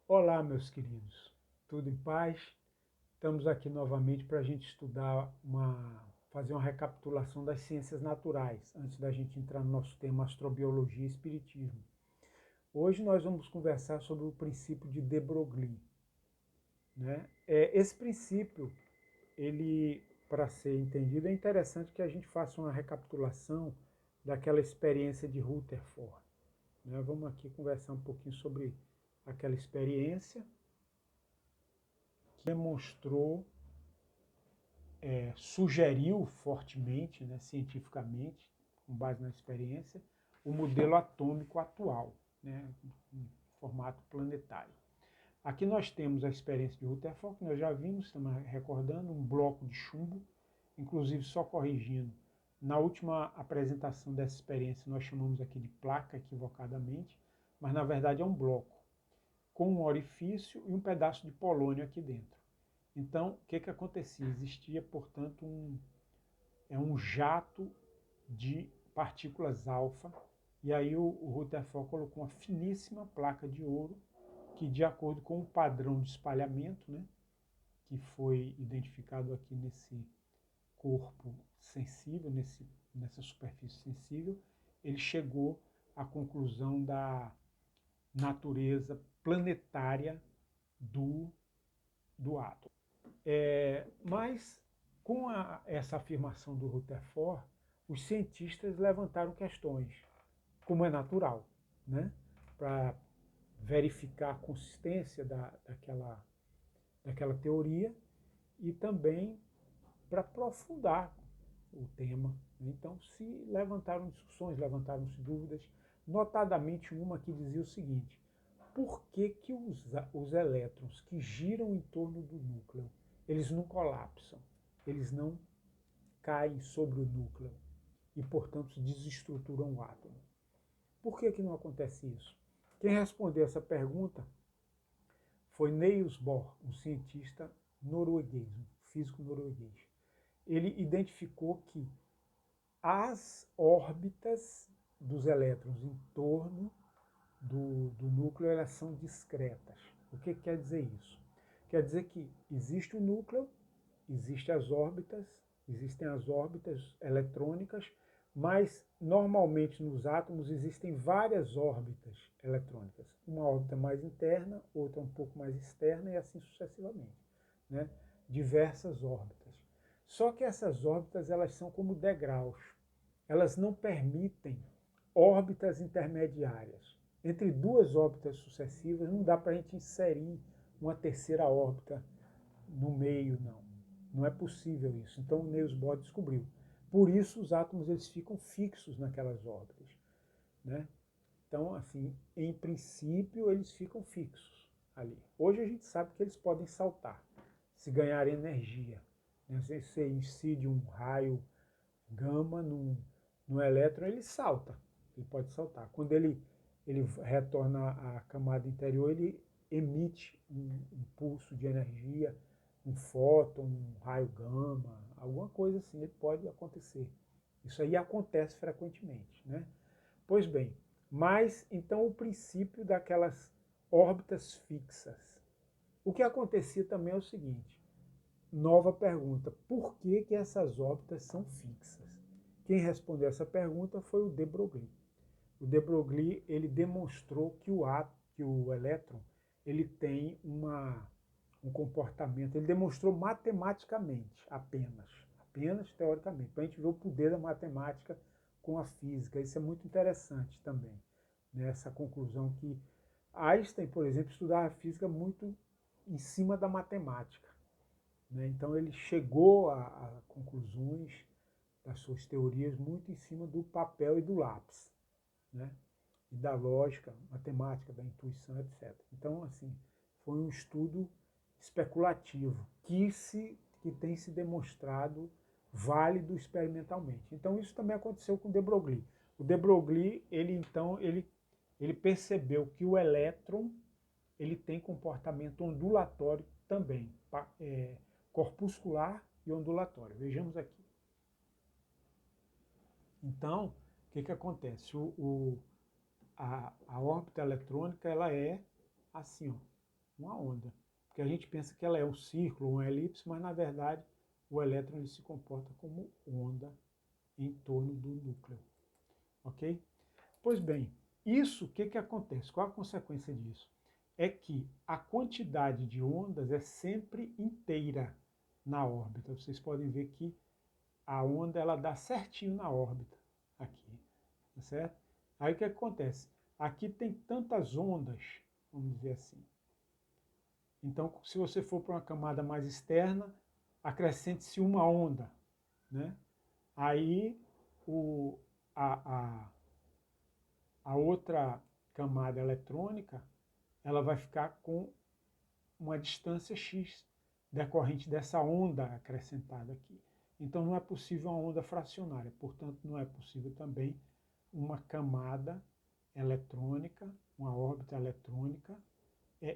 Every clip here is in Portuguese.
Olá, meus queridos, tudo em paz? Estamos aqui novamente para a gente fazer uma recapitulação das ciências naturais, antes da gente entrar no nosso tema astrobiologia e espiritismo. Hoje nós vamos conversar sobre o princípio de de Broglie, né? Esse princípio, ele, para ser entendido, é interessante que a gente faça uma recapitulação daquela experiência de Rutherford, né? Vamos aqui conversar um pouquinho sobre aquela experiência que demonstrou, sugeriu fortemente, né, cientificamente, com base na experiência, o modelo atômico atual, né, em formato planetário. Aqui nós temos a experiência de Rutherford, que nós já vimos, estamos recordando, um bloco de chumbo, inclusive só corrigindo. Na última apresentação dessa experiência nós chamamos aqui de placa equivocadamente, mas na verdade é um bloco, com um orifício e um pedaço de polônio aqui dentro. Então, o que acontecia? Existia, portanto, um jato de partículas alfa, e aí o Rutherford colocou uma finíssima placa de ouro, que de acordo com o padrão de espalhamento, né, que foi identificado aqui nesse corpo sensível, nessa superfície sensível, ele chegou à conclusão da natureza planetária do, do átomo. Mas, com essa afirmação do Rutherford, os cientistas levantaram questões, como é natural, né? Para verificar a consistência daquela teoria e também para aprofundar o tema. Então, se levantaram discussões, levantaram-se dúvidas, notadamente uma que dizia o seguinte: por que os elétrons que giram em torno do núcleo, eles não colapsam, eles não caem sobre o núcleo e, portanto, desestruturam o átomo? Por que não acontece isso? Quem respondeu essa pergunta foi Niels Bohr, um cientista norueguês, um físico norueguês. Ele identificou que as órbitas dos elétrons em torno do núcleo, elas são discretas. O que quer dizer isso? Quer dizer que existe o núcleo, existem as órbitas eletrônicas, mas normalmente nos átomos existem várias órbitas eletrônicas. Uma órbita mais interna, outra um pouco mais externa e assim sucessivamente, né? Diversas órbitas. Só que essas órbitas, elas são como degraus. Elas não permitem órbitas intermediárias. Entre duas órbitas sucessivas não dá para a gente inserir uma terceira órbita no meio, não. Não é possível isso. Então o Niels Bohr descobriu. Por isso os átomos eles ficam fixos naquelas órbitas, né? Então, assim, em princípio eles ficam fixos ali. Hoje a gente sabe que eles podem saltar, se ganharem energia, né? Se você incide um raio gama no elétron, ele salta, ele pode saltar. Quando ele retorna à camada interior, ele emite um pulso de energia, um fóton, um raio gama, alguma coisa assim, ele pode acontecer. Isso aí acontece frequentemente, né? Pois bem, mas então o princípio daquelas órbitas fixas. O que acontecia também é o seguinte: nova pergunta, por que essas órbitas são fixas? Quem respondeu essa pergunta foi o de Broglie. O de Broglie ele demonstrou que o elétron ele tem um comportamento, ele demonstrou matematicamente apenas teoricamente, para a gente ver o poder da matemática com a física. Isso é muito interessante também, né? Essa conclusão que Einstein, por exemplo, estudava física muito em cima da matemática, né? Então ele chegou a conclusões das suas teorias muito em cima do papel e do lápis, né? E da lógica, matemática, da intuição, etc. Então, assim, foi um estudo especulativo que tem se demonstrado válido experimentalmente. Então, isso também aconteceu com de Broglie. O de Broglie, ele percebeu que o elétron ele tem comportamento ondulatório também, corpuscular e ondulatório. Vejamos aqui. Então, o que acontece? A órbita eletrônica ela é assim, ó. uma onda. Porque a gente pensa que ela é um círculo, uma elipse, mas na verdade o elétron ele se comporta como onda em torno do núcleo. Ok? Pois bem, isso, o que acontece? Qual a consequência disso? É que a quantidade de ondas é sempre inteira na órbita. Vocês podem ver que a onda ela dá certinho na órbita, aqui, tá certo? Aí o que acontece? Aqui tem tantas ondas, vamos dizer assim. Então, se você for para uma camada mais externa, acrescente-se uma onda, né? Aí o, a, a outra camada eletrônica ela vai ficar com uma distância x decorrente dessa onda acrescentada aqui. Então não é possível uma onda fracionária, portanto não é possível também uma camada eletrônica, uma órbita eletrônica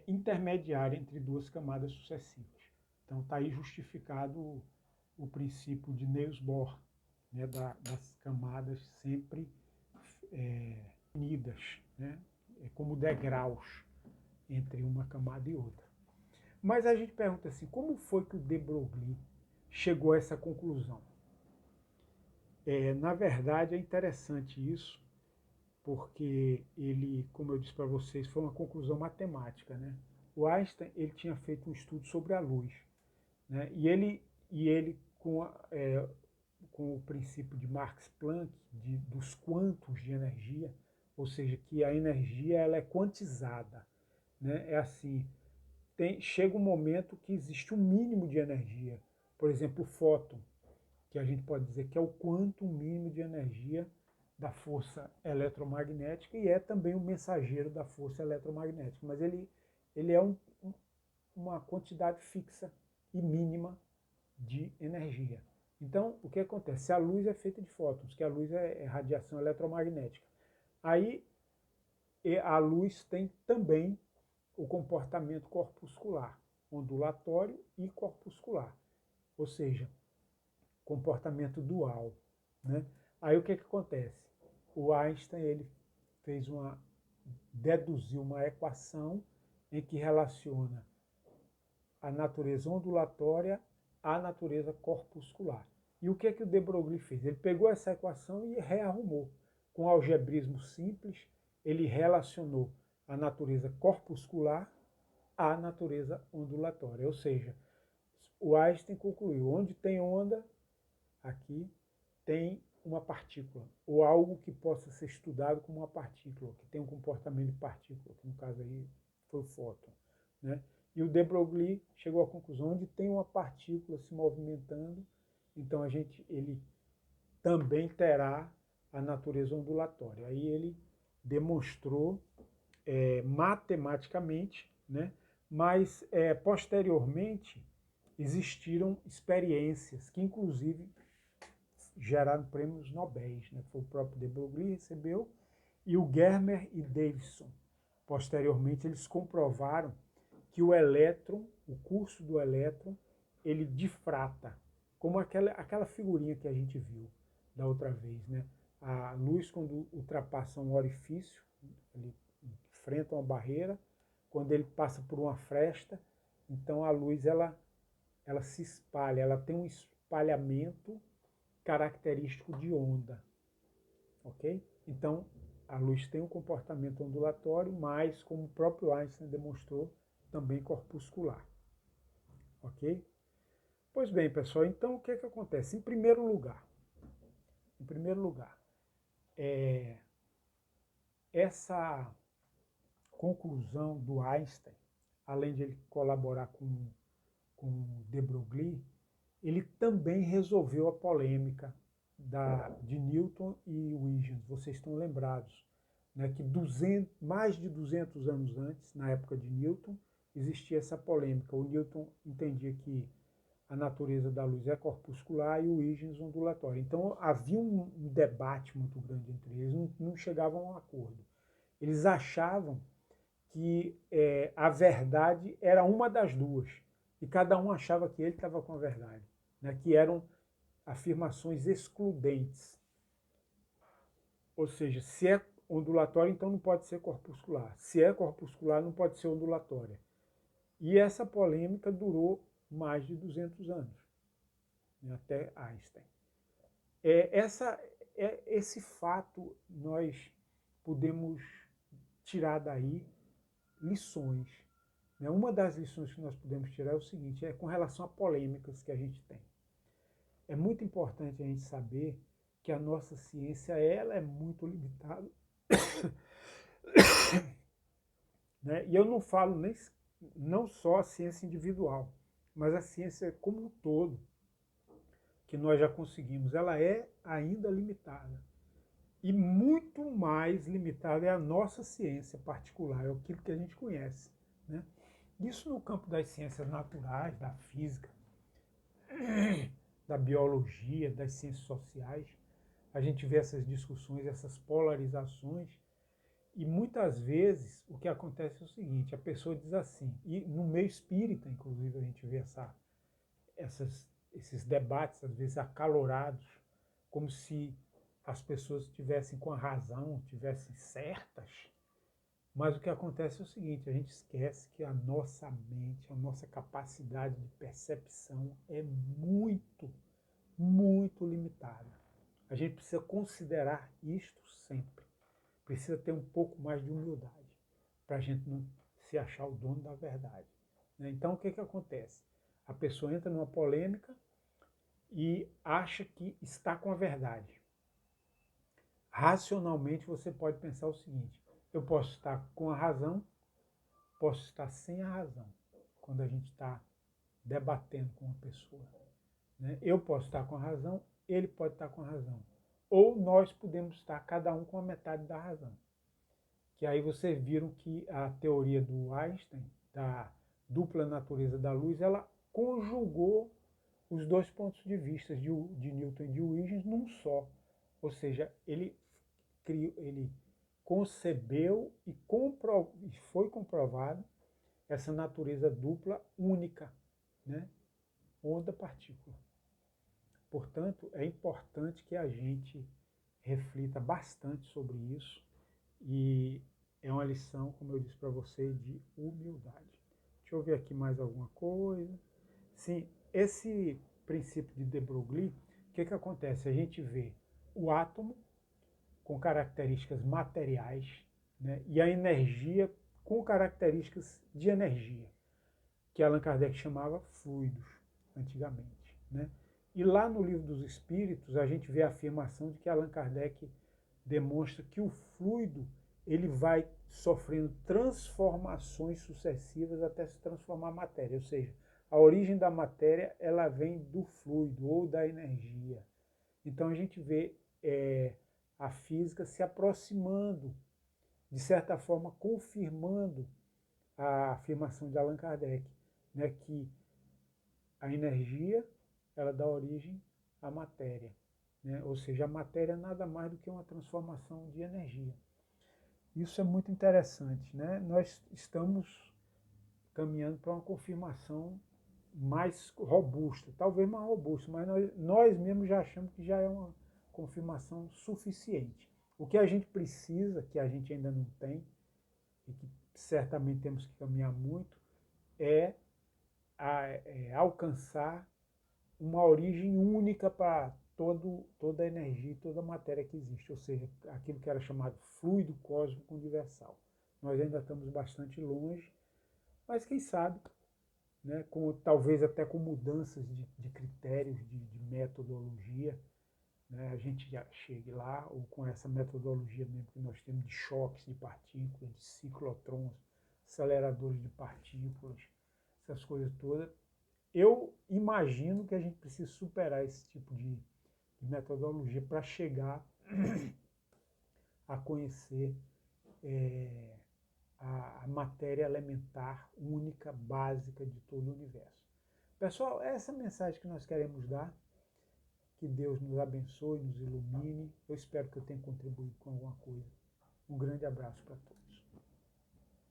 intermediária entre duas camadas sucessivas. Então está aí justificado o princípio de Niels Bohr, né, das camadas sempre unidas, né, como degraus entre uma camada e outra. Mas a gente pergunta assim, como foi que o de Broglie chegou a essa conclusão? Na verdade, é interessante isso, porque ele, como eu disse para vocês, foi uma conclusão matemática, né? O Einstein ele tinha feito um estudo sobre a luz, né? E ele com o princípio de Max Planck, dos quantos de energia, ou seja, que a energia ela é quantizada, né? É assim, chega um momento que existe um mínimo de energia. Por exemplo, o fóton, que a gente pode dizer que é o quantum mínimo de energia da força eletromagnética e é também um mensageiro da força eletromagnética. Mas ele é uma quantidade fixa e mínima de energia. Então, o que acontece? A luz é feita de fótons, que a luz é radiação eletromagnética. Aí, a luz tem também o comportamento corpuscular, ondulatório e corpuscular, ou seja, comportamento dual, né? Aí o que acontece? O Einstein ele deduziu uma equação em que relaciona a natureza ondulatória à natureza corpuscular. E o que o de Broglie fez? Ele pegou essa equação e rearrumou. Com algebrismo simples, ele relacionou a natureza corpuscular à natureza ondulatória. Ou seja, o Einstein concluiu, onde tem onda, aqui tem uma partícula, ou algo que possa ser estudado como uma partícula, que tem um comportamento de partícula, que no caso aí foi o fóton, né? E o de Broglie chegou à conclusão, onde tem uma partícula se movimentando, então ele também terá a natureza ondulatória. Aí ele demonstrou matematicamente, né? Mas posteriormente existiram experiências que inclusive geraram prêmios Nobel, né? Foi o próprio de Broglie recebeu e o Germer e Davidson. Posteriormente eles comprovaram que o elétron, o curso do elétron, ele difrata, como aquela figurinha que a gente viu da outra vez, né? A luz quando ultrapassa um orifício, ele enfrenta uma barreira, quando ele passa por uma fresta, então a luz ela se espalha, ela tem um espalhamento característico de onda, ok? Então a luz tem um comportamento ondulatório, mas como o próprio Einstein demonstrou, também corpuscular, ok? Pois bem, pessoal, então o que acontece? Em primeiro lugar, essa conclusão do Einstein, além de ele colaborar com de Broglie, ele também resolveu a polêmica de Newton e Huygens. Vocês estão lembrados, né, que mais de 200 anos antes, na época de Newton, existia essa polêmica. O Newton entendia que a natureza da luz é corpuscular e o Huygens ondulatória. Então havia um debate muito grande entre eles, não chegavam a um acordo. Eles achavam que a verdade era uma das duas, e cada um achava que ele estava com a verdade, né? Que eram afirmações excludentes. Ou seja, se é ondulatória, então não pode ser corpuscular. Se é corpuscular, não pode ser ondulatória. E essa polêmica durou mais de 200 anos, né, até Einstein. Esse fato nós podemos tirar daí lições. Né? Uma das lições que nós podemos tirar é o seguinte, é com relação a polêmicas que a gente tem. É muito importante a gente saber que a nossa ciência ela é muito limitada. Né? E eu não falo nem, não só a ciência individual, mas a ciência como um todo, que nós já conseguimos, ela é ainda limitada. E muito mais limitada é a nossa ciência particular, é aquilo que a gente conhece. Né? Isso no campo das ciências naturais, da física, da biologia, das ciências sociais, a gente vê essas discussões, essas polarizações, e muitas vezes o que acontece é o seguinte, a pessoa diz assim, e no meio espírita, inclusive, a gente vê esses debates, às vezes acalorados, como se as pessoas estivessem com a razão, estivessem certas. Mas o que acontece é o seguinte, a gente esquece que a nossa mente, a nossa capacidade de percepção é muito, muito limitada. A gente precisa considerar isto sempre. Precisa ter um pouco mais de humildade para a gente não se achar o dono da verdade. Então, o que acontece? A pessoa entra numa polêmica e acha que está com a verdade. Racionalmente, você pode pensar o seguinte, eu posso estar com a razão, posso estar sem a razão, quando a gente está debatendo com uma pessoa. Né? Eu posso estar com a razão, ele pode estar com a razão. Ou nós podemos estar cada um com a metade da razão. Que aí vocês viram que a teoria do Einstein, da dupla natureza da luz, ela conjugou os dois pontos de vista de Newton e de Huygens num só. Ou seja, ele concebeu e foi comprovado essa natureza dupla única, né? Onda-partícula. Portanto, é importante que a gente reflita bastante sobre isso e é uma lição, como eu disse para você, de humildade. Deixa eu ver aqui mais alguma coisa. Sim, esse princípio de de Broglie, o que acontece? A gente vê o átomo com características materiais, né, e a energia com características de energia, que Allan Kardec chamava fluidos, antigamente. Né? E lá no Livro dos Espíritos, a gente vê a afirmação de que Allan Kardec demonstra que o fluido ele vai sofrendo transformações sucessivas até se transformar em matéria, ou seja, a origem da matéria ela vem do fluido ou da energia. Então a gente vê a física se aproximando, de certa forma confirmando a afirmação de Allan Kardec, né, que a energia ela dá origem à matéria. Né? Ou seja, a matéria é nada mais do que uma transformação de energia. Isso é muito interessante. Né? Nós estamos caminhando para uma confirmação mais robusta, talvez mais robusta, mas nós mesmos já achamos que já é uma confirmação suficiente. O que a gente precisa, que a gente ainda não tem, e que certamente temos que caminhar muito, é alcançar uma origem única para toda a energia e toda a matéria que existe, ou seja, aquilo que era chamado fluido cósmico universal. Nós ainda estamos bastante longe, mas quem sabe, né, talvez até com mudanças de critérios, de metodologia, né, a gente já chegue lá, ou com essa metodologia mesmo que nós temos de choques de partículas, de ciclotrons, aceleradores de partículas, essas coisas todas. Eu imagino que a gente precisa superar esse tipo de metodologia para chegar a conhecer a matéria elementar, única, básica de todo o universo. Pessoal, essa é a mensagem que nós queremos dar. Que Deus nos abençoe, nos ilumine. Eu espero que eu tenha contribuído com alguma coisa. Um grande abraço para todos.